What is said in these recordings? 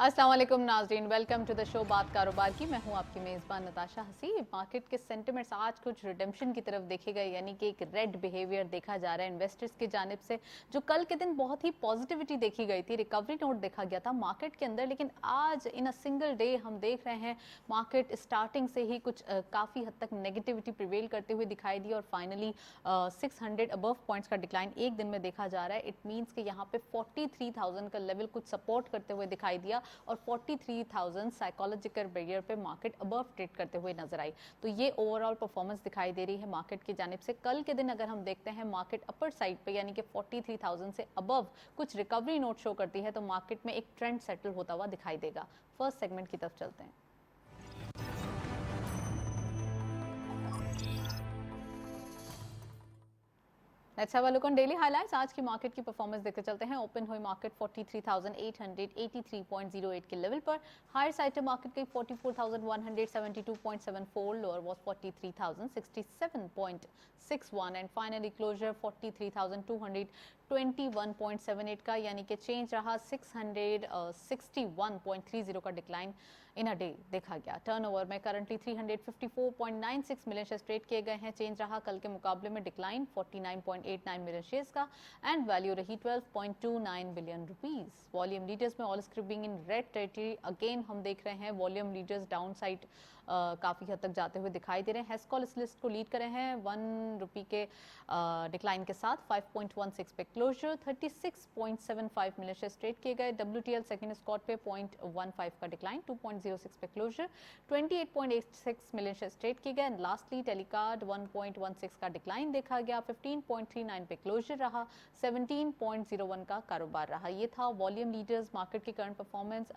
अस्सलाम वालेकुम नाज़रीन, वेलकम टू द शो बात कारोबार की। मैं हूं आपकी मेज़बान नताशा हसी। मार्केट के सेंटिमेंट्स आज कुछ रिडेम्पशन की तरफ देखे गए, यानी कि एक रेड बिहेवियर देखा जा रहा है इन्वेस्टर्स की जानिब से। जो कल के दिन बहुत ही पॉजिटिविटी देखी गई थी, रिकवरी नोट देखा गया था मार्केट के अंदर, लेकिन आज इन अ सिंगल डे हम देख रहे हैं मार्केट स्टार्टिंग से ही कुछ काफ़ी हद तक नेगेटिविटी प्रिवेल करते हुए दिखाई दी और फाइनली 600 अबव पॉइंट्स का डिक्लाइन एक दिन में देखा जा रहा है। इट मीन्स कि यहाँ पे 43,000 का लेवल कुछ सपोर्ट करते हुए दिखाई दिया और 43,000 साइकोलॉजिकल बैरियर पे मार्केट अबव ट्रेड करते हुए नजर आई। तो ये ओवरऑल परफॉर्मेंस दिखाई दे रही है मार्केट की जानिब से। कल के दिन अगर हम देखते हैं मार्केट अपर साइड पे, यानी कि 43,000 से अबव कुछ रिकवरी नोट शो करती है, तो मार्केट में एक ट्रेंड सेटल होता हुआ दिखाई देगा। फर्स्ट सेगमेंट की तरफ चलते हैं। Let's have a look on daily highlights. आज की मार्केट की परफॉर्मेंस देखते चलते हैं। ओपन हुई मार्केट 43,883.08 के लेवल पर। हायर साइड पे मार्केट गई 44,172.74, lower was 43,067.61 and finally closure 43,221.78 का, यानी कि चेंज रहा 661.30 का डिक्लाइन इन अ डे देखा गया। टर्नओवर में करंटली 354.96 मिलियन शेयर्स ट्रेड किए गए हैं। चेंज रहा कल के मुकाबले में डिक्लाइन 49.89 मिलियन शेयर्स का एंड वैल्यू रही 12.29 बिलियन रुपीस। वॉल्यूम लीडर्स में all script being in red territory. Again हम देख रहे हैं वॉल्यूम लीडर्स डाउन साइड काफ़ी हद तक जाते हुए दिखाई दे रहे हैं। हेस्कॉल इस लिस्ट को लीड कर रहे हैं 1 रुपये के डिक्लाइन के साथ। 5.16 पे क्लोजर। 36.75 मिलियन शेयर्स ट्रेड किए गए। WTL सेकंड स्पॉट पे 0.15 का डिक्लाइन। 2.06 पे क्लोजर। 28.86 मिलियन शेयर्स ट्रेड किए गए। एंड लास्टली टेलीकार्ड 1.16 का डिक्लाइन देखा गया। 15.39 पे क्लोजर रहा। 17.01 का कारोबार रहा। ये था वॉल्यूम लीडर्स मार्केट की करंट परफॉर्मेंस।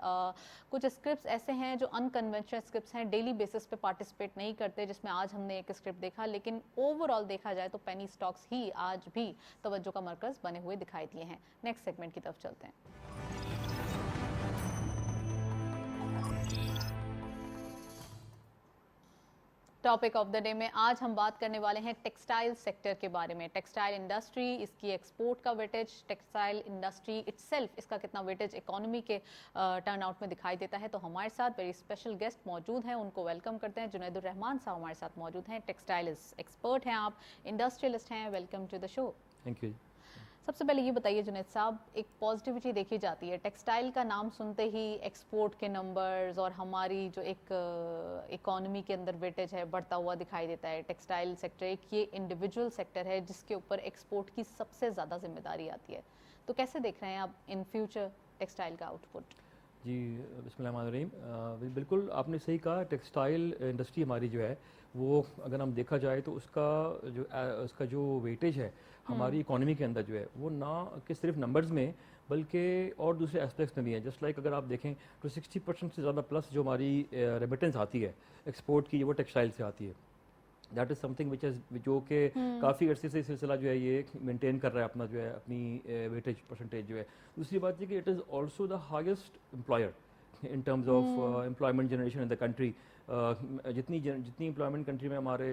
कुछ स्क्रिप्ट्स ऐसे हैं जो अनकन्वेंशनल स्क्रिप्ट्स हैं, डेली बेसिस पे पार्टिसिपेट नहीं करते, जिसमें आज हमने एक स्क्रिप्ट देखा, लेकिन ओवरऑल देखा जाए तो पेनी स्टॉक्स ही आज भी तवज्जो का मरकज बने हुए दिखाई दिए हैं। नेक्स्ट सेगमेंट की तरफ चलते हैं। टॉपिक ऑफ द डे में आज हम बात करने वाले हैं टेक्सटाइल सेक्टर के बारे में। टेक्सटाइल इंडस्ट्री, इसकी एक्सपोर्ट का वेटेज, टेक्सटाइल इंडस्ट्री इटसेल्फ, इसका कितना वेटेज इकोनॉमी के टर्नआउट में दिखाई देता है। तो हमारे साथ वेरी स्पेशल गेस्ट मौजूद हैं, उनको वेलकम करते हैं। जुनैदुर रहमान साहब हमारे साथ मौजूद हैं। टेक्सटाइल एक्सपर्ट हैं आप, इंडस्ट्रियलिस्ट हैं। Welcome to the show. Thank you. सबसे पहले ये बताइए जुनैद साहब, एक पॉजिटिविटी देखी जाती है टेक्सटाइल का नाम सुनते ही, एक्सपोर्ट के नंबर्स और हमारी जो एक इकोनॉमी के अंदर वेटेज है बढ़ता हुआ दिखाई देता है। टेक्सटाइल सेक्टर एक ये इंडिविजुअल सेक्टर है जिसके ऊपर एक्सपोर्ट की सबसे ज़्यादा जिम्मेदारी आती है। तो कैसे देख रहे हैं आप इन फ्यूचर टेक्सटाइल का आउटपुट? जी बिस्मिल्लाहिर्रहमानिर्रहीम। बिल्कुल आपने सही कहा। टेक्सटाइल इंडस्ट्री हमारी जो है वो अगर हम देखा जाए तो उसका जो वेटेज है हमारी इकोनॉमी के अंदर जो है वो ना कि सिर्फ नंबर्स में बल्कि और दूसरे एस्पेक्ट्स में भी है। जस्ट लाइक अगर आप देखें तो 60% से ज़्यादा प्लस जो हमारी रेमिटेंस आती है एक्सपोर्ट की, वो टेक्सटाइल से आती है। That is something which is जो कि काफ़ी अरसे से सिलसिला जो है ये मेंटेन कर रहा है अपना जो है अपनी वेटेज परसेंटेज जो है। दूसरी बात ये कि it is also the highest employer in terms of employment generation in the country. जितनी एम्प्लॉयमेंट कंट्री में हमारे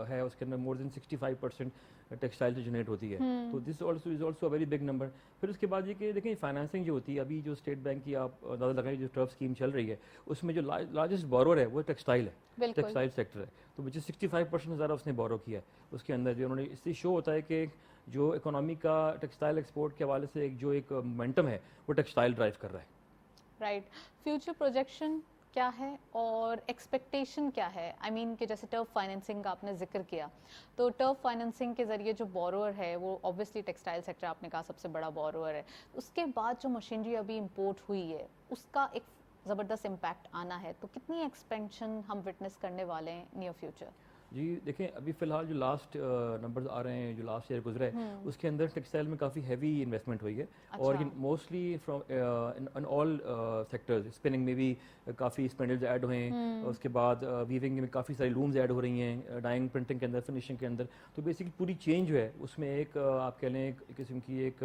है उसके अंदर मोर देन 65% टेक्सटाइल से जनरेट होती है। तो this also is also a very big number. फिर उसके बाद ये कि देखें फाइनेंसिंग जो होती है, अभी जो स्टेट बैंक की आप अंदाज़ा लगाइए जो टर्फ स्कीम चल रही है उसमें जो लार्जेस्ट बोरोर है वो टेक्सटाइल है, टेक्सटाइल सेक्टर है। तो विच 65% ज़्यादा उसने बोरो किया है उसके अंदर जो उन्होंने। इससे शो होता है कि जो इकोनॉमी का टेक्सटाइल एक्सपोर्ट के हवाले से एक मोमेंटम है वो टेक्सटाइल ड्राइव कर रहा है। राइट। फ्यूचर प्रोजेक्शन क्या है और एक्सपेक्टेशन क्या है? आई मीन कि जैसे टर्फ फाइनेंसिंग का आपने जिक्र किया, तो टर्फ फाइनेंसिंग के जरिए जो बोरोअर है वो ऑब्वियसली टेक्सटाइल सेक्टर आपने कहा सबसे बड़ा बोरोअर है। उसके बाद जो मशीनरी अभी इंपोर्ट हुई है उसका एक ज़बरदस्त इम्पैक्ट आना है, तो कितनी एक्सपेंशन हम विटनेस करने वाले हैं नियर फ्यूचर? जी देखें, अभी फ़िलहाल जो लास्ट नंबर्स आ रहे हैं जो लास्ट ईयर गुजरा है उसके अंदर टेक्सटाइल में काफ़ी हैवी इन्वेस्टमेंट हुई है। अच्छा। और ये mostly from in all sectors. Spinning में भी काफ़ी स्पेंडल्स ऐड हुए हैं। उसके बाद वीविंग में काफ़ी सारी लूम्स ऐड हो रही हैं, डाइंग प्रिंटिंग के अंदर, फिनिशिंग के अंदर। तो बेसिकली पूरी चेंज जो है उसमें एक आप कह लें एक किस्म की एक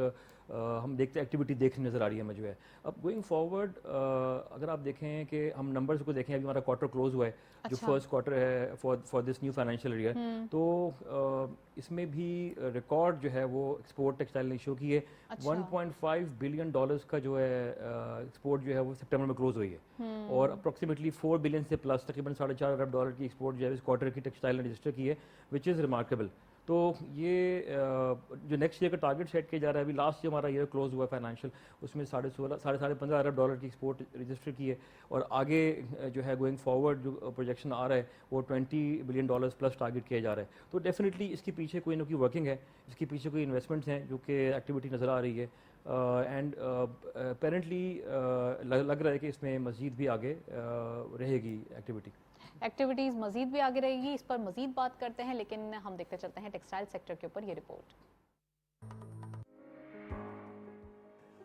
ہم دیکھتے ایکٹیویٹی دیکھنے نظر آ رہی ہے ہمیں جو ہے. اب گوئنگ فارورڈ اگر آپ دیکھیں کہ ہم نمبرز کو دیکھیں, ابھی ہمارا کوارٹر کلوز ہوا ہے جو فرسٹ کوارٹر ہے for this new financial year, تو اس میں بھی ریکارڈ جو ہے وہ ایکسپورٹ ٹیکسٹائل نے شو کی ہے. 1.5 بلین ڈالرز کا جو ہے ایکسپورٹ جو ہے وہ سپٹمبر میں کلوز ہوئی ہے, اور اپروکسیمیٹلی 4 بلین سے پلس تقریباً 4.5 ارب ڈالر کی ایکسپورٹ جو ہے اس کوارٹر کی ٹیکسٹائل نے رجسٹر کی ہے, وچ از ریمارکیبل. تو یہ جو نیکسٹ ایئر کا ٹارگیٹ سیٹ کیا جا رہا ہے, ابھی لاسٹ جو ہمارا ایئر کلوز ہوا ہے فائنینشیل, اس میں 15.5 ارب ڈالر کی ایکسپورٹ رجسٹر کی ہے, اور آگے جو ہے گوئنگ فارورڈ جو پروجیکشن آ رہا ہے وہ 20 بلین ڈالرز پلس ٹارگیٹ کیا جا رہا ہے. تو ڈیفینیٹلی اس کے پیچھے کوئی نہ کوئی ورکنگ ہے, اس کے پیچھے کوئی انویسٹمنٹس ہیں جو کہ ایکٹیویٹی نظر آ رہی ہے, اینڈ اپیرنٹلی لگ رہا ہے کہ اس میں مزید بھی آگے رہے گی ایکٹیویٹیز مزید بھی آگے رہے گی. اس پر مزید بات کرتے ہیں, لیکن ہم دیکھتے چلتے ہیں ٹیکسٹائل سیکٹر کے اوپر یہ رپورٹ.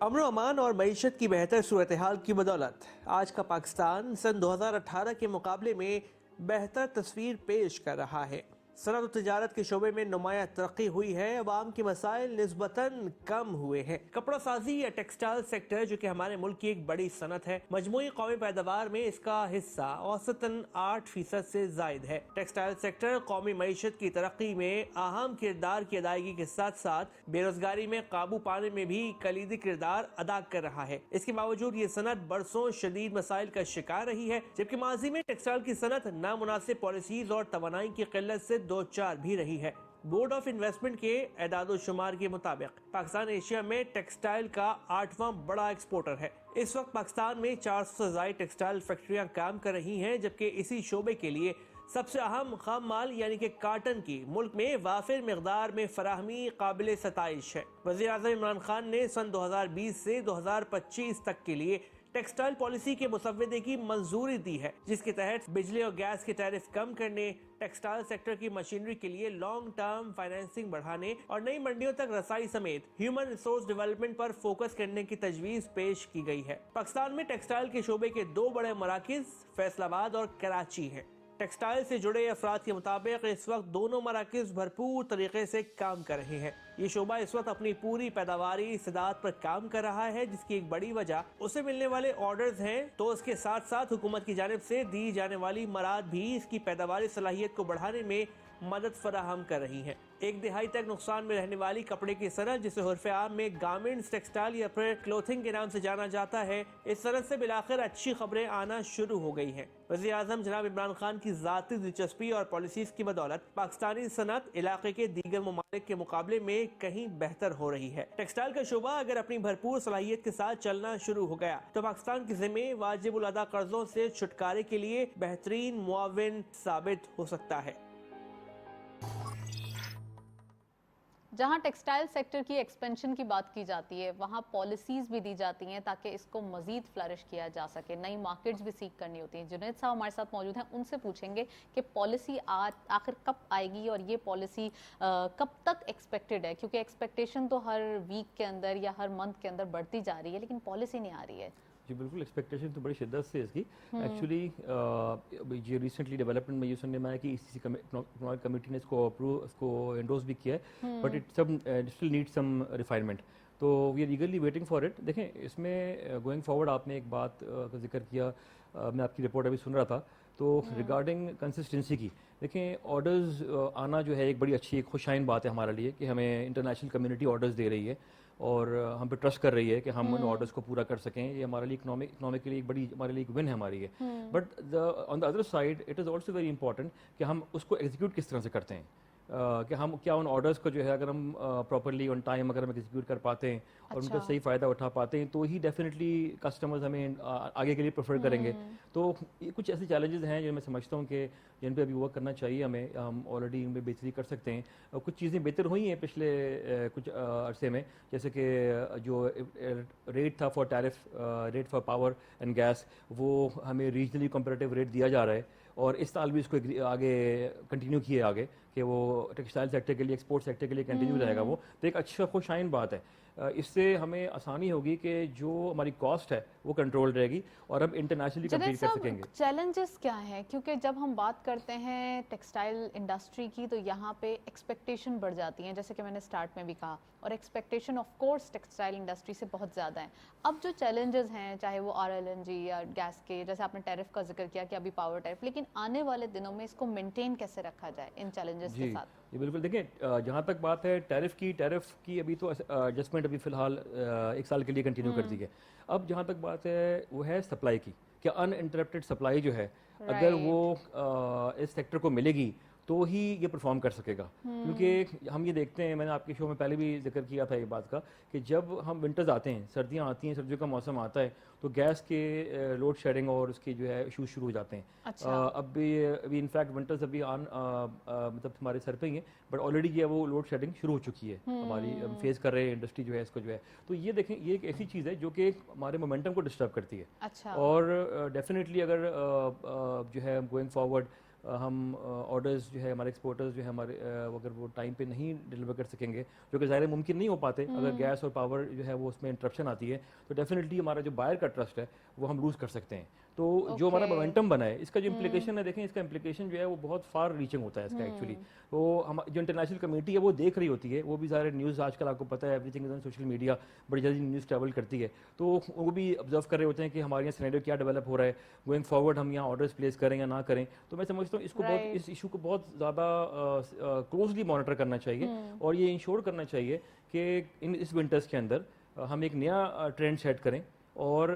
امن و امان اور معیشت کی بہتر صورتحال کی بدولت آج کا پاکستان سن 2018 کے مقابلے میں بہتر تصویر پیش کر رہا ہے. صنعت و تجارت کے شعبے میں نمایاں ترقی ہوئی ہے, عوام کے مسائل نسبتاً کم ہوئے ہیں. کپڑا سازی یا ٹیکسٹائل سیکٹر جو کہ ہمارے ملک کی ایک بڑی صنعت ہے, مجموعی قومی پیداوار میں اس کا حصہ اوسطاً 8% سے زائد ہے. ٹیکسٹائل سیکٹر قومی معیشت کی ترقی میں اہم کردار کی ادائیگی کے ساتھ ساتھ بے روزگاری میں قابو پانے میں بھی کلیدی کردار ادا کر رہا ہے. اس کے باوجود یہ صنعت برسوں شدید مسائل کا شکار رہی ہے, جبکہ ماضی میں ٹیکسٹائل کی صنعت نامناسب پالیسیز اور توانائی کی قلت سے دو چار بھی رہی ہے. بورڈ آف انویسٹمنٹ کے اعداد و شمار کے مطابق پاکستان ایشیا میں ٹیکسٹائل کا 8واں بڑا ایکسپورٹر ہے. اس وقت پاکستان میں 400 سے زائد ٹیکسٹائل فیکٹریاں کام کر رہی ہیں, جبکہ اسی شعبے کے لیے سب سے اہم خام مال یعنی کہ کاٹن کی ملک میں وافر مقدار میں فراہمی قابل ستائش ہے. وزیر اعظم عمران خان نے سن 2020 سے 2025 تک کے لیے ٹیکسٹائل پالیسی کے مسودے کی منظوری دی ہے, جس کے تحت بجلی اور گیس کے ٹیرف کم کرنے, ٹیکسٹائل سیکٹر کی مشینری کے لیے لانگ ٹرم فائنینسنگ بڑھانے اور نئی منڈیوں تک رسائی سمیت ہیومن ریسورس ڈیولپمنٹ پر فوکس کرنے کی تجویز پیش کی گئی ہے. پاکستان میں ٹیکسٹائل کے شعبے کے 2 بڑے مراکز فیصل آباد اور کراچی ہیں. ٹیکسٹائل سے جڑے افراد کے مطابق اس وقت دونوں مراکز بھرپور طریقے سے کام کر رہے ہیں. یہ شعبہ اس وقت اپنی پوری پیداواری استعداد پر کام کر رہا ہے, جس کی ایک بڑی وجہ اسے ملنے والے آرڈرز ہیں, تو اس کے ساتھ ساتھ حکومت کی جانب سے دی جانے والی مراد بھی اس کی پیداواری صلاحیت کو بڑھانے میں مدد فراہم کر رہی ہیں. 1 دہائی تک نقصان میں رہنے والی کپڑے کی صنعت, جسے عرف عام میں گارمنٹس ٹیکسٹائل یا پھر کلوتھنگ کے نام سے جانا جاتا ہے, اس صنعت سے بالآخر اچھی خبریں آنا شروع ہو گئی ہیں. وزیر اعظم جناب عمران خان کی ذاتی دلچسپی اور پالیسیز کی بدولت پاکستانی صنعت علاقے کے دیگر ممالک کے مقابلے میں کہیں بہتر ہو رہی ہے. ٹیکسٹائل کا شعبہ اگر اپنی بھرپور صلاحیت کے ساتھ چلنا شروع ہو گیا تو پاکستان کے ذمہ واجب الادا قرضوں سے چھٹکارے کے لیے بہترین معاون ثابت ہو سکتا ہے. جہاں ٹیکسٹائل سیکٹر کی ایکسپینشن کی بات کی جاتی ہے, وہاں پالیسیز بھی دی جاتی ہیں تاکہ اس کو مزید فلرش کیا جا سکے, نئی مارکیٹس بھی سیکھ کرنی ہوتی ہیں. جنید صاحب ہمارے ساتھ موجود ہیں, ان سے پوچھیں گے کہ پالیسی آخر کب آئے گی اور یہ پالیسی کب تک ایکسپیکٹڈ ہے, کیونکہ ایکسپیکٹیشن تو ہر ویک کے اندر یا ہر منتھ کے اندر بڑھتی جا رہی ہے, لیکن پالیسی نہیں آ رہی ہے. جی بالکل, ایکسپیکٹیشن تو بڑی شدت سے اس کی. ایکچولی یہ ریسنٹلی ڈیولپمنٹ میں یہ سننے میں آیا کہ ECC اکنامک کمیٹی نے اس کو انڈورس بھی کیا ہے, but it still need some refinement, تو we are eagerly waiting for it. دیکھیں اس میں گوئنگ فارورڈ آپ نے ایک بات کا ذکر کیا, میں آپ کی رپورٹ ابھی سن رہا تھا, تو ریگارڈنگ کنسسٹنسی کی, دیکھیں آرڈرز آنا جو ہے ایک بڑی اچھی ایک خوشائن بات ہے ہمارے لیے کہ ہمیں انٹرنیشنل کمیونٹی آرڈرز دے رہی ہے اور ہم پہ ٹرسٹ کر رہی ہے کہ ہم ان آرڈرز کو پورا کر سکیں. یہ ہمارے لیے اکنامکلی ایک بڑی ہمارے لیے ایک ون ہے ہماری ہے. But on the other side it is also very important کہ ہم اس کو ایگزیکیوٹ کس طرح سے کرتے ہیں, کہ ہم کیا ان آرڈرز کو جو ہے اگر ہم پراپرلی آن ٹائم اگر ہم ایگزیکیوٹ کر پاتے ہیں اور ان کا صحیح فائدہ اٹھا پاتے ہیں, تو ہی ڈیفینیٹلی کسٹمرز ہمیں آگے کے لیے پریفر کریں گے. تو یہ کچھ ایسے چیلنجز ہیں جو میں سمجھتا ہوں کہ جن پہ ابھی ورک کرنا چاہیے ہمیں, ہم آلریڈی ان پہ بہتری کر سکتے ہیں. کچھ چیزیں بہتر ہوئی ہیں پچھلے کچھ عرصے میں, جیسے کہ جو ریٹ تھا for tariff rate for power and gas, وہ ہمیں ریجنلی کمپیریٹیو ریٹ دیا جا رہا ہے, اور اس سال بھی اس کو آگے کنٹینیو کیے آگے. کہ وہ ٹیکسٹائل سیکٹر کے لیے ایکسپورٹ سیکٹر کے لیے کنٹینیو رہے گا وہ تو ایک اچھا خوشائن بات ہے. اس سے ہمیں آسانی ہوگی کہ جو ہماری کاسٹ ہے وہ کنٹرول رہے گی اور ہم انٹرنیشنلی کمپیٹ کر سکیں گے. چیلنجز کیا ہیں؟ کیونکہ جب ہم بات کرتے ہیں ٹیکسٹائل انڈسٹری کی تو یہاں پہ ایکسپیکٹیشن بڑھ جاتی ہیں، جیسے کہ میں نے اسٹارٹ میں بھی کہا، اور expectation of course textile industry سے بہت زیادہ ہیں. اب جو چیلنجز ہیں چاہے وہ RLNG یا گیس کے، جیسے آپ نے ٹیرف کا ذکر کیا کہ ابھی پاور ٹیرف، لیکن آنے والے دنوں میں اس کو مینٹین کیسے رکھا جائے ان چیلنجز کے ساتھ؟ جی بالکل. دیکھیں جہاں تک بات ہے ٹیرف کی ابھی تو ایڈجسٹمنٹ ابھی فی الحال 1 سال کے لیے کنٹینیو کر دی ہے. اب جہاں تک بات ہے وہ ہے سپلائی کی، کہ ان انٹرپٹیڈ سپلائی جو ہے اگر وہ اس سیکٹر کو ملے گی تو ہی یہ پرفارم کر سکے گا. کیونکہ ہم یہ دیکھتے ہیں، میں نے آپ کے شو میں پہلے بھی ذکر کیا تھا یہ بات کا، کہ جب ہم ونٹرز آتے ہیں، سردیاں آتی ہیں، سردیوں کا موسم آتا ہے تو گیس کے لوڈ شیڈنگ اور اس کی جو ہے ایشوز شروع ہو جاتے ہیں. اب بھی انفیکٹ ونٹرز ابھی مطلب ہمارے سر پہ ہی ہیں، بٹ آلریڈی جو ہے وہ لوڈ شیڈنگ شروع ہو چکی ہے ہماری، ہم فیس کر رہے ہیں انڈسٹری جو ہے اس کو جو ہے. تو یہ دیکھیں یہ ایک ایسی چیز ہے جو کہ ہمارے مومنٹم کو ڈسٹرب کرتی ہے. اور ڈیفینیٹلی اگر جو ہے گوئنگ فارورڈ ہم آرڈرز جو ہے ہمارے ایکسپورٹرز جو ہے ہمارے اگر وہ ٹائم پہ نہیں ڈلیور کر سکیں گے، جو کہ ظاہر ممکن نہیں ہو پاتے اگر گیس اور پاور جو ہے وہ اس میں انٹرپشن آتی ہے، تو ڈیفینیٹلی ہمارا جو بائر کا ٹرسٹ ہے وہ ہم لوز کر سکتے ہیں. تو جو ہمارا مومنٹم بنا ہے اس کا جو امپلیکیشن ہے، دیکھیں اس کا امپلیکیشن جو ہے وہ بہت فار ریچنگ ہوتا ہے اس کا ایکچولی. تو جو انٹرنیشنل کمیٹی ہے وہ دیکھ رہی ہوتی ہے، وہ بھی ظاہر نیوز آج کل آپ کو پتہ ہے every thing is on social media, بڑی جلدی نیوز ٹریول کرتی ہے، تو وہ بھی آبزرو کر رہے ہوتے ہیں کہ ہمارے یہاں سینیریو کیا ڈیولپ ہو رہا ہے، گوئنگ فارورڈ ہم یہاں آرڈرز پلیس کریں یا نہ کریں. تو میں سمجھتا ہوں اس ایشو کو بہت زیادہ کلوزلی مانیٹر کرنا چاہیے اور یہ انشور کرنا چاہیے کہ اس ونٹرز کے اندر ہم ایک نیا ٹرینڈ سیٹ کریں اور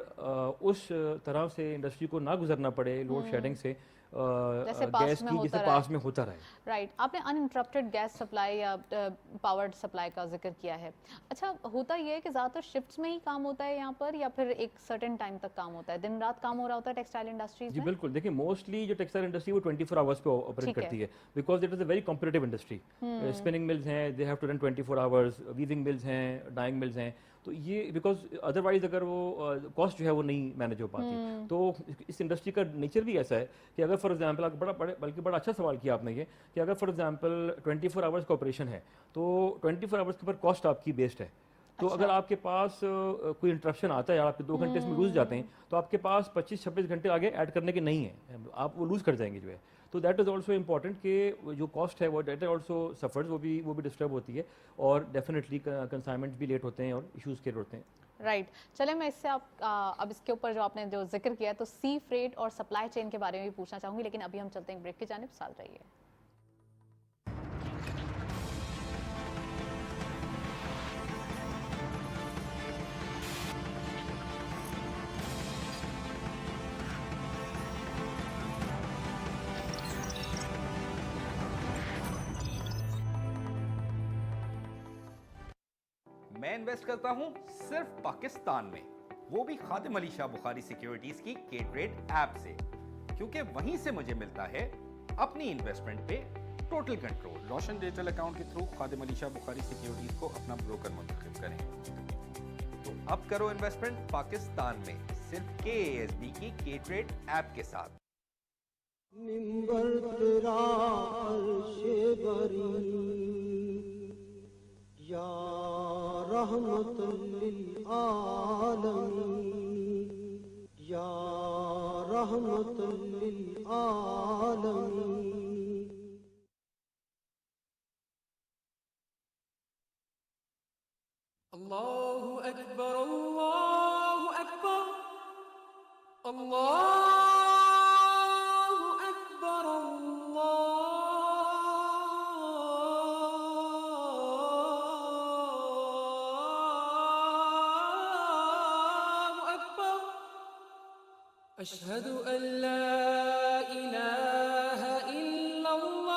اس طرح سے انڈسٹری کو نہ گزرنا پڑے لوڈ شیڈنگ سے گیس کی جیسے پاس میں ہوتا رہے. رائٹ. آپ نے ان انٹرپٹیڈ گیس سپلائی یا پاور سپلائی کا ذکر کیا ہے. اچھا ہوتا یہ ہے کہ زیادہ تر شفٹس میں ہی کام ہوتا ہے یہاں پر، یا پھر ایک سرٹن ٹائم تک کام ہوتا ہے، دن رات کام ہو رہا ہوتا ہے ٹیکسٹائل انڈسٹریز میں؟ جی بالکل. دیکھیں موسٹلی جو ٹیکسٹائل انڈسٹری وہ 24 آورس پہ آپریٹ کرتی ہے، because it is a very competitive industry. Spinning mills ہیں، they have to run 24 hours, weaving mills ہیں، ڈائنگ ملز ہیں. تو یہ بیکاز ادروائز اگر وہ کاسٹ جو ہے وہ نہیں مینیج ہو پاتی. تو اس انڈسٹری کا نیچر بھی ایسا ہے کہ اگر فار ایگزامپل بلکہ بڑا اچھا سوال کیا آپ نے یہ، کہ اگر فار ایگزامپل 24 آورس کا آپریشن ہے تو 24 آورس کے اوپر کاسٹ آپ کی بیسڈ ہے. تو اگر آپ کے پاس کوئی انٹرپشن آتا ہے، آپ کے 2 گھنٹے اس میں لوز جاتے ہیں، تو آپ کے پاس 25-26 گھنٹے آگے ایڈ کرنے کے نہیں ہیں، آپ وہ لوز کر جائیں گے جو ہے. تو دیٹ از آلسو امپورٹنٹ کہ جو کاسٹ ہے وہ دیٹ آلسو سفرز، وہ بھی ڈسٹرب ہوتی ہے اور ڈیفینیٹلی کنسائنمنٹ بھی لیٹ ہوتے ہیں اور ایشوز کریٹ ہوتے ہیں. رائٹ. چلیں میں اس سے اب اس کے اوپر جو آپ نے جو ذکر کیا ہے تو سی فریٹ اور سپلائی چین کے بارے میں بھی پوچھنا چاہوں گی، لیکن ابھی ہم چلتے ہیں بریک کی جانب. ساتھ رہیے. میں انویسٹ کرتا ہوں صرف پاکستان میں، وہ بھی خادم علی شاہ بخاری سیکیورٹیز کی K-Trade ایپ سے، کیونکہ وہیں سے مجھے ملتا ہے اپنی انویسٹمنٹ پہ ٹوٹل کنٹرول. روشن ڈیجیٹل اکاؤنٹ کے تھرو خادم علی شاہ بخاری سیکیورٹیز کو اپنا بروکر منتخب کریں. تو اب کرو انویسٹمنٹ پاکستان میں صرف KASB کی K-Trade ایپ کے ساتھ. منبر تیرا عرش بری یا رحمت للعالمین یا رحمت للعالمین. اللہ اکبر اللہ اکبر اللہ اکبر اللہ اکبر. اشہد ان لا الہ الا اللہ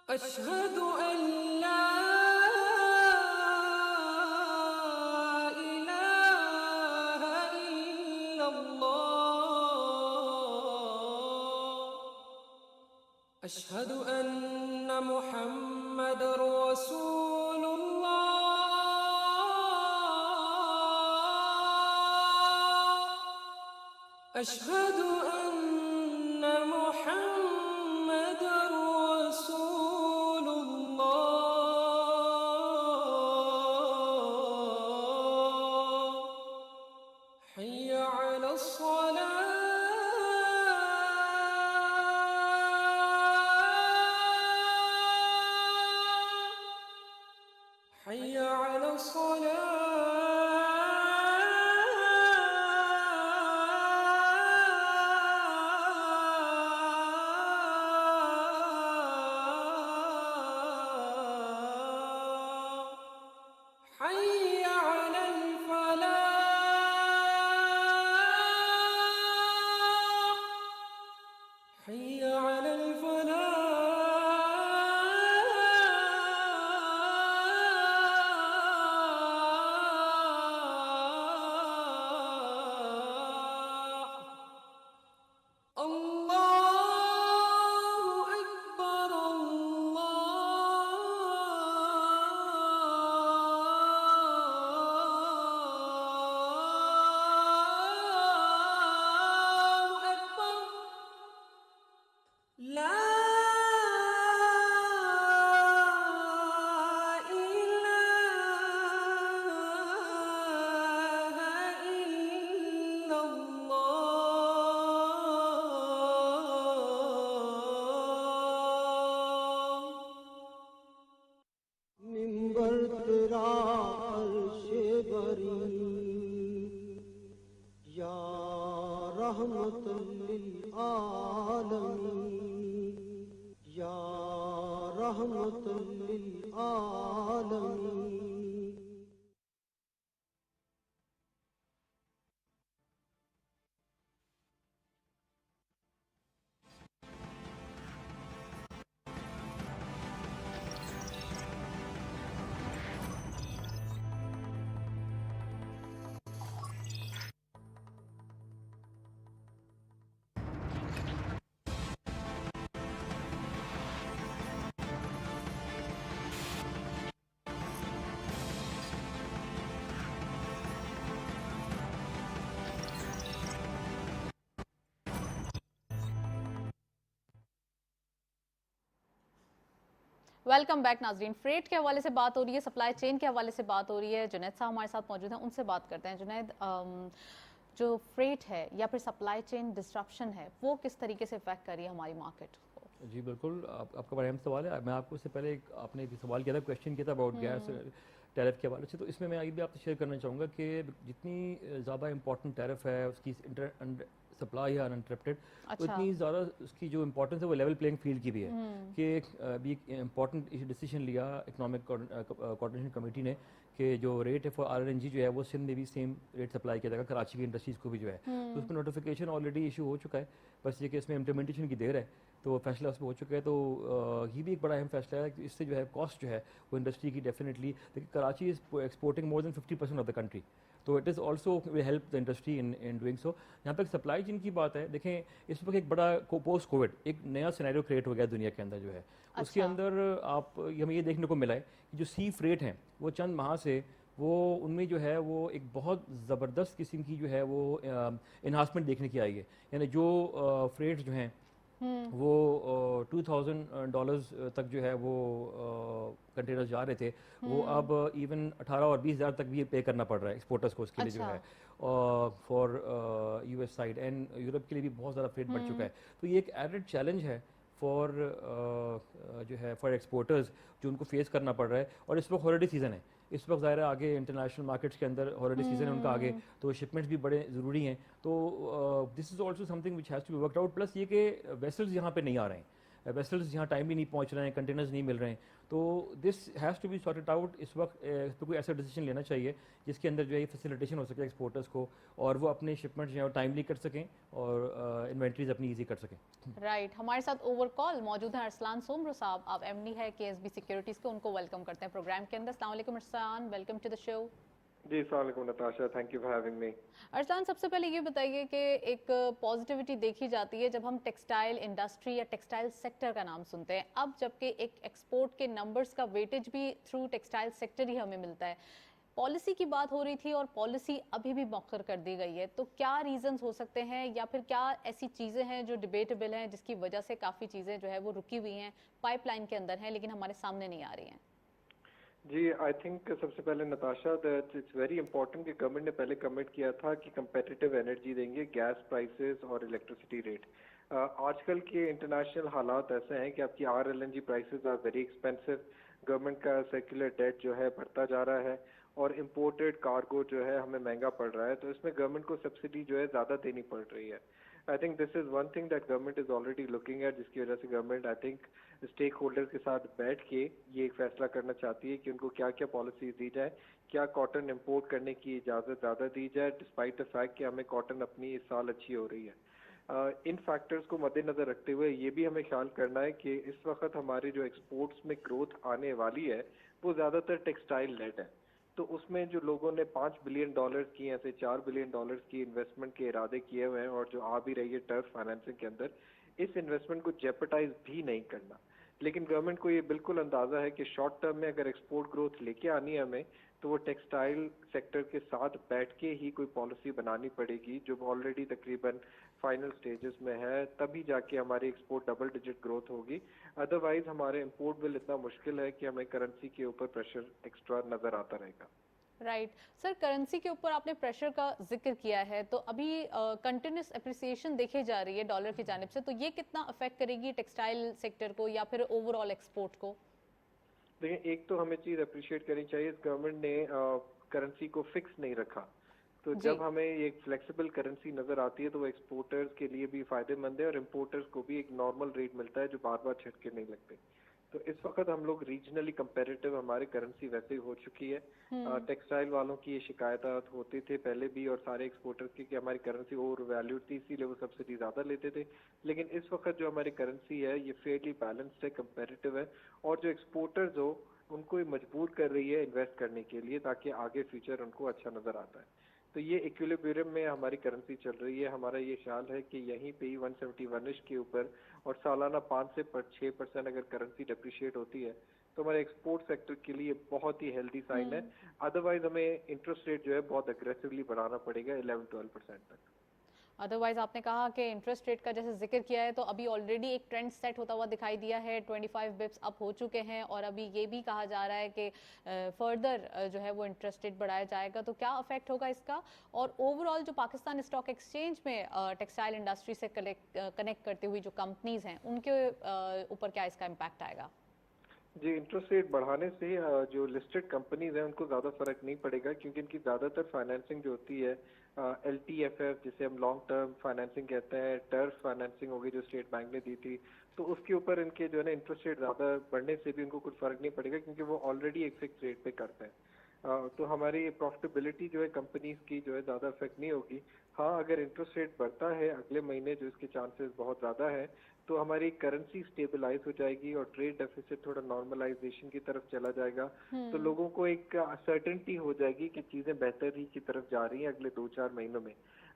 اشہد ان لا الہ الا اللہ اشہد ان محمد رسول اللہ. أشهد أن محمد رسول الله حي على الصلاة حي على الصلاة حي على الفلاح حي على الفلاح الله أكبر الله أكبر لا إله إلا الله منبر تیرا عرش بری یا رحمت للعالمین یا رحمت للعالمین वेलकम बैक नाजरीन। फ्रेट के हवाले से बात हो रही है, सप्लाई चेन के हवाले से बात हो रही है। जुनैद साहब हमारे साथ मौजूद हैं, उनसे बात करते हैं। जुनैद, जो फ्रेट है या फिर सप्लाई चेन डिस्ट्रप्शन है वो किस तरीके से इफेक्ट कर रही है हमारी मार्केट को? जी बिल्कुल, आपका बड़ा अहम सवाल है। मैं आपको इससे पहले आपने एक सवाल किया था, क्वेश्चन किया था अबाउट गैस टैरिफ के हवाले से, तो इसमें मैं ये भी आपसे शेयर करना चाहूँगा कि जितनी ज़्यादा इंपॉर्टेंट टैरिफ है उसकी सप्लाई है अनइंटरप्टेड, तो अच्छा। इतनी ज़्यादा उसकी जो इंपॉर्टेंस है वो लेवल प्लेइंग फील्ड की भी है। कि अभी एक इंपॉर्टेंट डिसीजन लिया इकोनॉमिक कोऑर्डिनेशन कमेटी ने कि जो रेट है फॉर RLNG जो है वो सिंध में भी सेम रेट सप्लाई किया जाएगा, कराची की इंडस्ट्रीज़ को भी जो है। तो उस पर नोटिफिकेशन ऑलरेडी इशू हो चुका है, बस ये कि इसमें इम्प्लीमेंटेशन की देर है, तो फैसला उस पर हो चुका है। तो ये भी एक बड़ा अहम फैसला है कि इससे जो है कॉस्ट जो है वो इंडस्ट्री की डेफिनेटली, देखिए Karachi is exporting more than 50% of the country, तो it is also will help the industry in doing so. यहाँ पर सप्लाई चेन की बात है, देखें इस वक्त एक बड़ा पोस्ट कोविड एक नया सिनेरियो क्रिएट हो गया दुनिया के अंदर जो है। उसके अंदर हमें ये देखने को मिला है कि जो सी फ्रेट हैं वो चंद माह से वो उनमें जो है वो एक बहुत ज़बरदस्त किस्म की जो है वो इन्हांसमेंट देखने की आई है। यानी जो फ्रेट जो हैं वो $2,000 तक जो है वो कंटेनर्स जा रहे थे, वो अब इवन 18 और 20,000 तक भी पे करना पड़ रहा है एक्सपोर्टर्स को उसके लिए जो है, for US side and Europe के लिए भी बहुत ज़्यादा फ्रेट बढ़ चुका है। तो ये एक एडेड चैलेंज है फॉर जो है फॉर एक्सपोर्टर्स जो उनको फेस करना पड़ रहा है। और इस वक्त हॉलिडे सीज़न है, इस वक्त ज़ाहिर है आगे इंटरनेशनल मार्केट्स के अंदर हॉलिडे सीज़न है उनका आगे, तो शिपमेंट्स भी बड़े ज़रूरी हैं। तो this is also something which has to be worked out. Plus ये कि वेसल्स यहाँ पे नहीं आ रहे हैं, वेसल्स यहाँ टाइम भी नहीं पहुँच रहे हैं, कंटेनर्स नहीं मिल रहे हैं, तो this has to be sorted out. इस वक्त इस पर कोई ऐसा डिसीजन लेना चाहिए जिसके अंदर जो है फैसिलिटेशन हो सके एक्सपोर्टर्स को, और वो अपने शिपमेंट्स जो है टाइमली कर सकें और इन्वेंट्रीज अपनी ईजी कर सकें। राइट, हमारे साथ ओवर कॉल मौजूद है अरसलान सोमरो साहब, आप MD है KSB सिक्योरिटीज़ के, उनको वेलकम करते हैं प्रोग्राम के अंदर। अस्सलाम वालेकुम Arsalan, welcome to the show. जी अस्सलाम वालेकुम Natasha, thank you for having me. Arsalan, सबसे पहले ये बताइए कि एक पॉजिटिविटी देखी जाती है जब हम टेक्सटाइल इंडस्ट्री या टेक्सटाइल सेक्टर का नाम सुनते हैं, अब जबकि एक एक्सपोर्ट के नंबर्स का वेटेज भी थ्रू टेक्सटाइल सेक्टर ही हमें मिलता है, पॉलिसी की बात हो रही थी और पॉलिसी अभी भी मौखर कर दी गई है, तो क्या रीजंस हो सकते हैं या फिर क्या ऐसी चीजें हैं जो डिबेटेबल हैं जिसकी वजह से काफी चीजें जो है वो रुकी हुई हैं, पाइपलाइन के अंदर हैं लेकिन हमारे सामने नहीं आ रही हैं? जी, आई थिंक सबसे पहले Natasha, that it's very important कि गवर्नमेंट ने पहले कमिट किया था कि कंपेटिटिव एनर्जी देंगे, गैस प्राइसेस और इलेक्ट्रिसिटी रेट। आजकल के इंटरनेशनल हालात ऐसे हैं कि आपकी RLNG prices are very expensive, government का सर्कुलर डेट जो है बढ़ता जा रहा है और इम्पोर्टेड कार्गो जो है हमें महंगा पड़ रहा है, तो इसमें गवर्नमेंट को सब्सिडी जो है ज़्यादा देनी पड़ रही है। I think this is one thing that government is already looking at, जिसकी वजह से government I think stake holders के साथ बैठ के ये एक फैसला करना चाहती है कि उनको क्या क्या पॉलिसीज दी जाए, क्या कॉटन इंपोर्ट करने की इजाज़त ज़्यादा दी जाए, डिस्पाइट द फैक्ट कि हमें कॉटन अपनी इस साल अच्छी हो रही है। इन फैक्टर्स को मद्देनज़र रखते हुए ये भी हमें ख्याल करना है कि इस वक्त हमारे जो एक्सपोर्ट्स में ग्रोथ आने वाली है वो ज़्यादातर टेक्सटाइल लेड है, तो उसमें जो लोगों ने $5 बिलियन की ऐसे $4 बिलियन की इन्वेस्टमेंट के इरादे किए हुए हैं और जो आ भी रही है टर्फ फाइनेंसिंग के अंदर, इस इन्वेस्टमेंट को जेपटाइज भी नहीं करना। लेकिन गवर्नमेंट को ये बिल्कुल अंदाज़ा है कि शॉर्ट टर्म में अगर एक्सपोर्ट ग्रोथ लेके आनी है हमें, तो वो टेक्सटाइल सेक्टर के साथ बैठ के ही कोई पॉलिसी बनानी पड़ेगी जो ऑलरेडी तकरीबन फाइनल स्टेजेस में है, तभी जाके हमारी एक्सपोर्ट डबल डिजिट ग्रोथ होगी। अदरवाइज हमारे इंपोर्ट बिल इतना मुश्किल है कि हमें करेंसी के ऊपर प्रेशर एक्स्ट्रा नज़र आता रहेगा। राइट सर, करेंसी के ऊपर आपने प्रेशर का जिक्र किया है, तो अभी कंटिन्यूस एप्रिसिएशन देखी जा रही है डॉलर की जानिब से, तो ये कितना अफेक्ट करेगी टेक्सटाइल सेक्टर को या फिर ओवरऑल एक्सपोर्ट को? देखिए, एक तो हमें चीज़ अप्रिशिएट करनी चाहिए, इस गवर्नमेंट ने करेंसी को फिक्स नहीं रखा, तो जब हमें एक फ्लेक्सिबल करेंसी नज़र आती है तो वो एक्सपोर्टर्स के लिए भी फ़ायदेमंद है और इम्पोर्टर्स को भी एक नॉर्मल रेट मिलता है जो बार बार झटके नहीं लगते। तो इस वक्त हम लोग रीजनली कंपेरेटिव, हमारी करेंसी वैसे ही हो चुकी है। टेक्सटाइल वालों की ये शिकायत होती थे पहले भी और सारे एक्सपोर्टर्स की कि हमारी करेंसी ओवर वैल्यूड थी, इसीलिए वो सब्सिडी ज़्यादा लेते थे। लेकिन इस वक्त जो हमारी करेंसी है ये फेयरली बैलेंस्ड है, कंपेरेटिव है, और जो एक्सपोर्टर्स हो उनको ये मजबूर कर रही है इन्वेस्ट करने के लिए ताकि आगे फ्यूचर उनको अच्छा नज़र आता है। तो ये इक्विलिब्रियम में हमारी करेंसी चल रही है। हमारा ये ख्याल है कि यहीं पे ही 171 के ऊपर और सालाना 5 से 6% अगर करेंसी डिप्रिशिएट होती है तो हमारे एक्सपोर्ट सेक्टर के लिए बहुत ही हेल्दी साइन है। अदरवाइज हमें इंटरेस्ट रेट जो है बहुत अग्रेसिवली बढ़ाना पड़ेगा 11-12% तक। अदरवाइज आपने कहा कि इंटरेस्ट रेट का जैसे जिक्र किया है, तो अभी ऑलरेडी एक ट्रेंड सेट होता हुआ दिखाई दिया है, 25 बिप्स अप हो चुके हैं और अभी ये भी कहा जा रहा है कि फर्दर जो है वो इंटरेस्ट रेट बढ़ाया जाएगा, तो क्या अफेक्ट होगा इसका? और ओवरऑल जो पाकिस्तान स्टॉक एक्सचेंज में टेक्सटाइल इंडस्ट्री से कनेक्ट करती हुई जो कंपनीज हैं उनके ऊपर क्या इसका इम्पैक्ट आएगा? जी, इंटरेस्ट रेट बढ़ाने से जो लिस्टेड कंपनीज हैं उनको ज़्यादा फर्क नहीं पड़ेगा क्योंकि इनकी ज़्यादातर फाइनेंसिंग जो होती है LTFF जिसे हम लॉन्ग टर्म फाइनेंसिंग कहते हैं, टर्फ फाइनेंसिंग होगी जो स्टेट बैंक ने दी थी, तो उसके ऊपर इनके जो है ना इंटरेस्ट रेट ज़्यादा बढ़ने से भी उनको कुछ फ़र्क नहीं पड़ेगा क्योंकि वो ऑलरेडी एक फिक्स रेट पे करते हैं। तो हमारी प्रॉफिटेबिलिटी जो है कंपनीज की जो है ज़्यादा इफेक्ट नहीं होगी। हाँ, अगर इंटरेस्ट रेट बढ़ता है अगले महीने, जो इसके चांसेस बहुत ज़्यादा है, तो हमारी करेंसी स्टेबलाइज हो जाएगी और ट्रेड डेफिसिट थोड़ा नॉर्मलाइजेशन की तरफ चला जाएगा। तो लोगों को एक सर्टेनिटी हो जाएगी कि चीज़ें बेहतरी की तरफ जा रही हैं अगले 2-4 महीनों में।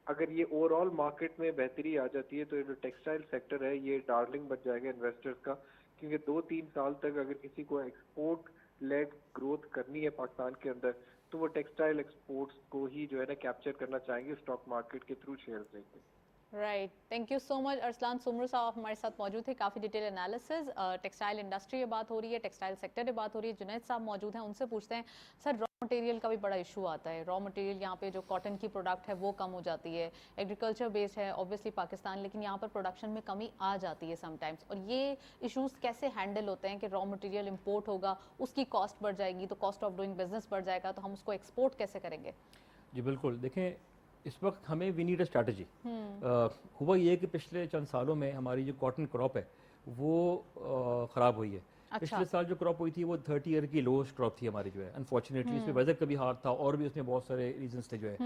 अगर ये ओवरऑल मार्केट में बेहतरी आ जाती है तो ये जो टेक्सटाइल सेक्टर है ये डार्लिंग बन जाएगा इन्वेस्टर्स का, क्योंकि 2-3 साल तक अगर किसी को एक्सपोर्ट लेड ग्रोथ करनी है पाकिस्तान के अंदर तो वो टेक्सटाइल एक्सपोर्ट्स को ही जो है ना कैप्चर करना चाहेंगे स्टॉक मार्केट के थ्रू शेयर्स लेके। Right, thank you so much. Arsalan सुमर साहब हमारे साथ मौजूद थे, काफ़ी डिटेल एनालिसिस, टेक्सटाइल इंडस्ट्री की बात हो रही है, टेक्सटाइल सेक्टर की बात हो रही है। जुनैद साहब मौजूद हैं, उनसे पूछते हैं सर, रॉ मटेरियल का भी बड़ा इशू आता है। रॉ मटेरियल यहाँ पे जो कॉटन की प्रोडक्ट है वो कम हो जाती है, एग्रीकल्चर बेस्ड है ऑब्वियसली पाकिस्तान, लेकिन यहाँ पर प्रोडक्शन में कमी आ जाती है समटाइम्स, और ये इशूज़ कैसे हैंडल होते हैं कि रॉ मटेरियल इंपोर्ट होगा, उसकी कॉस्ट बढ़ जाएगी, तो कॉस्ट ऑफ डूइंग बिजनेस बढ़ जाएगा, तो हम उसको एक्सपोर्ट कैसे करेंगे? जी बिल्कुल, देखें इस वक्त हमें वी नीड अ स्ट्रैटेजी। हुआ ये कि पिछले चंद सालों में हमारी जो कॉटन क्रॉप है वो ख़राब हुई है। अच्छा। पिछले साल जो क्रॉप हुई थी वो 30 ईयर की लोएस्ट क्रॉप थी हमारी जो है, अनफॉर्चुनेटली इसमें वेदर का भी हार्ड था और भी उसमें बहुत सारे रीजंस थे जो है।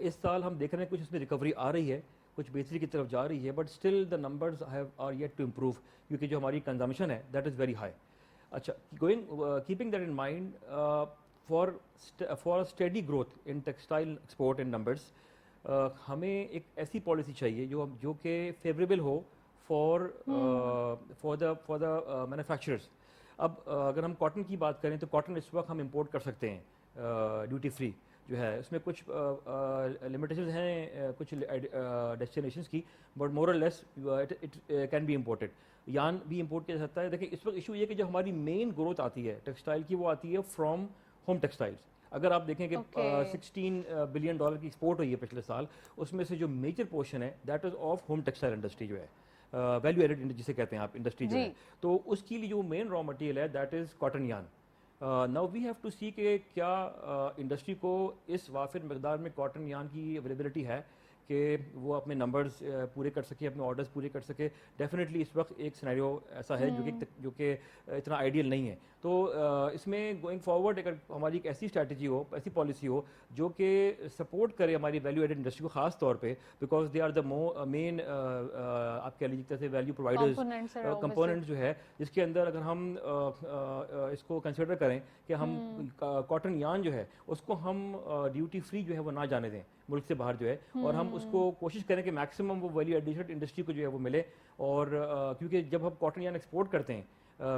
इस साल हम देख रहे हैं कुछ उसमें रिकवरी आ रही है, कुछ बेहतरी की तरफ जा रही है, but still the numbers are yet to improve क्योंकि जो हमारी कंजम्पशन है दैट इज़ वेरी हाई। अच्छा, keeping that in mind, for steady growth in textile export in numbers, हमें एक ऐसी पॉलिसी चाहिए जो कि फेवरेबल हो फॉर द मैन्युफैक्चरर्स। अब अगर हम कॉटन की बात करें तो कॉटन इस वक्त हम इंपोर्ट कर सकते हैं ड्यूटी फ्री जो है उसमें कुछ लिमिटेशंस हैं कुछ डेस्टिनेशंस की, बट मोर और less it can be imported. यान भी इम्पोर्ट किया जा सकता है। देखिए इस वक्त इशू ये कि जो हमारी मेन ग्रोथ आती है टेक्सटाइल की, वो आती है फ्रॉम होम टेक्सटाइल्स। अगर आप देखें कि $16 बिलियन की एक्सपोर्ट हुई है पिछले साल, उसमें से जो मेजर पोर्शन है that is of home textile industry जो है, वैल्यू एडेड जिसे कहते हैं आप इंडस्ट्री जो है, तो उसके लिए जो मेन रॉ मटेरियल है that is cotton yarn. Now we have to see कि क्या इंडस्ट्री को इस वाफिर मकदार में कॉटन यान की अवेलेबिलिटी है कि वो अपने नंबर्स पूरे कर सके, अपने ऑर्डर्स पूरे कर सके। डेफिनेटली इस वक्त एक सिनेरियो ऐसा है जो कि इतना आइडियल नहीं है। तो इसमें गोइंग फॉरवर्ड अगर हमारी एक ऐसी स्ट्रैटेजी हो, ऐसी पॉलिसी हो जो कि सपोर्ट करे हमारी वैल्यू एडेड इंडस्ट्री को, खास तौर पे because they are the main आप कह लीजिए जैसे वैल्यू प्रोवाइडर्स कंपोनेंट जो है, जिसके अंदर अगर हम इसको कंसिडर करें कि हम कॉटन यान जो है उसको हम ड्यूटी फ्री जो है वो ना जाने दें मुल्क से बाहर जो है, और हम उसको कोशिश करें कि मैक्सिमम वो वैल्यू एडिशन इंडस्ट्री को जो है वो मिले। और क्योंकि जब हम कॉटन यान एक्सपोर्ट करते हैं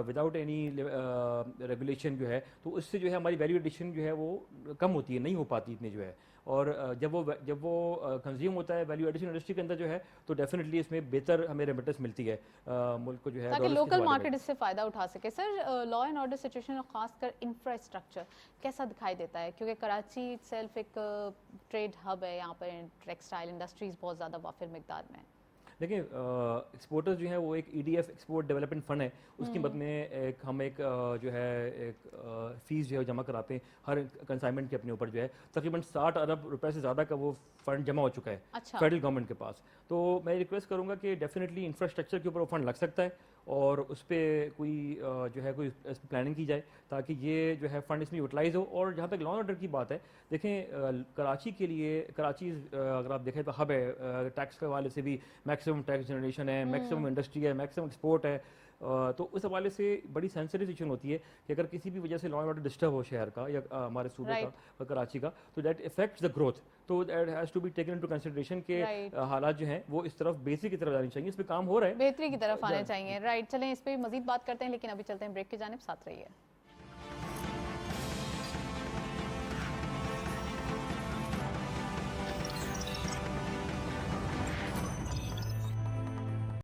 विदाउट एनी रेगुलेशन जो है, तो उससे जो है हमारी वैल्यू एडिशन जो है वो कम होती है, नहीं हो पाती इतनी जो है। और जब वो कंज्यूम होता है वैल्यू एडिशन इंडस्ट्री के अंदर जो है, तो डेफिनेटली इसमें बेहतर हमें रेमिटेंस मिलती है मुल्क को जो है, ताकि लोकल मार्केट इससे फ़ायदा उठा सके। Sir law and order situation और ख़ासकर इंफ्रास्ट्रक्चर कैसा दिखाई देता है, क्योंकि कराची सेल्फ एक ट्रेड हब है, यहाँ पर टेक्सटाइल इंडस्ट्रीज़ बहुत ज़्यादा वाफिर मिकदार में। देखिए एक्सपोर्टर्स जो है वो एक EDF एक्सपोर्ट डेवलपमेंट फ़ंड है, उसकी मद में हम एक जो है एक फ़ीस जो है जमा कराते हैं हर कंसाइनमेंट के अपने ऊपर जो है। तकरीबन 60 अरब रुपए से ज़्यादा का वो फ़ंड जमा हो चुका है फेडरल गवर्नमेंट के पास। तो मैं रिक्वेस्ट करूँगा कि डेफिनेटली इंफ्रास्ट्रक्चर के ऊपर वो फंड लग सकता है और उस पर कोई जो है कोई प्लानिंग की जाए ताकि ये जो है फ़ंड इसमें यूटिलाइज़ हो। और जहाँ तक लॉ एंड ऑर्डर की बात है, देखें कराची के लिए, कराची अगर आप देखें तो हब है, टैक्स के हवाले से भी मैक्सिमम टैक्स जनरेशन है, मैक्सिमम इंडस्ट्री है, मैक्सिमम एक्सपोर्ट है। तो उस हवाले से बड़ी सेंसिटिव सिचुएशन होती है कि अगर किसी भी वजह से लॉ एंड ऑर्डर डिस्टर्ब हो शहर का या हमारे सूबे का कराची का, तो दैट इफेक्ट्स द ग्रोथ। तो that has to be taken into consideration के हालात जो हैं वो इस तरफ बेहतरी की तरफ जानी चाहिए, इस पे काम हो रहा है, बेहतरी की तरफ आने चाहिए। राइट, चलें इस पे मजीद बात करते हैं, लेकिन अभी चलते हैं ब्रेक की जानिब, साथ रहिए।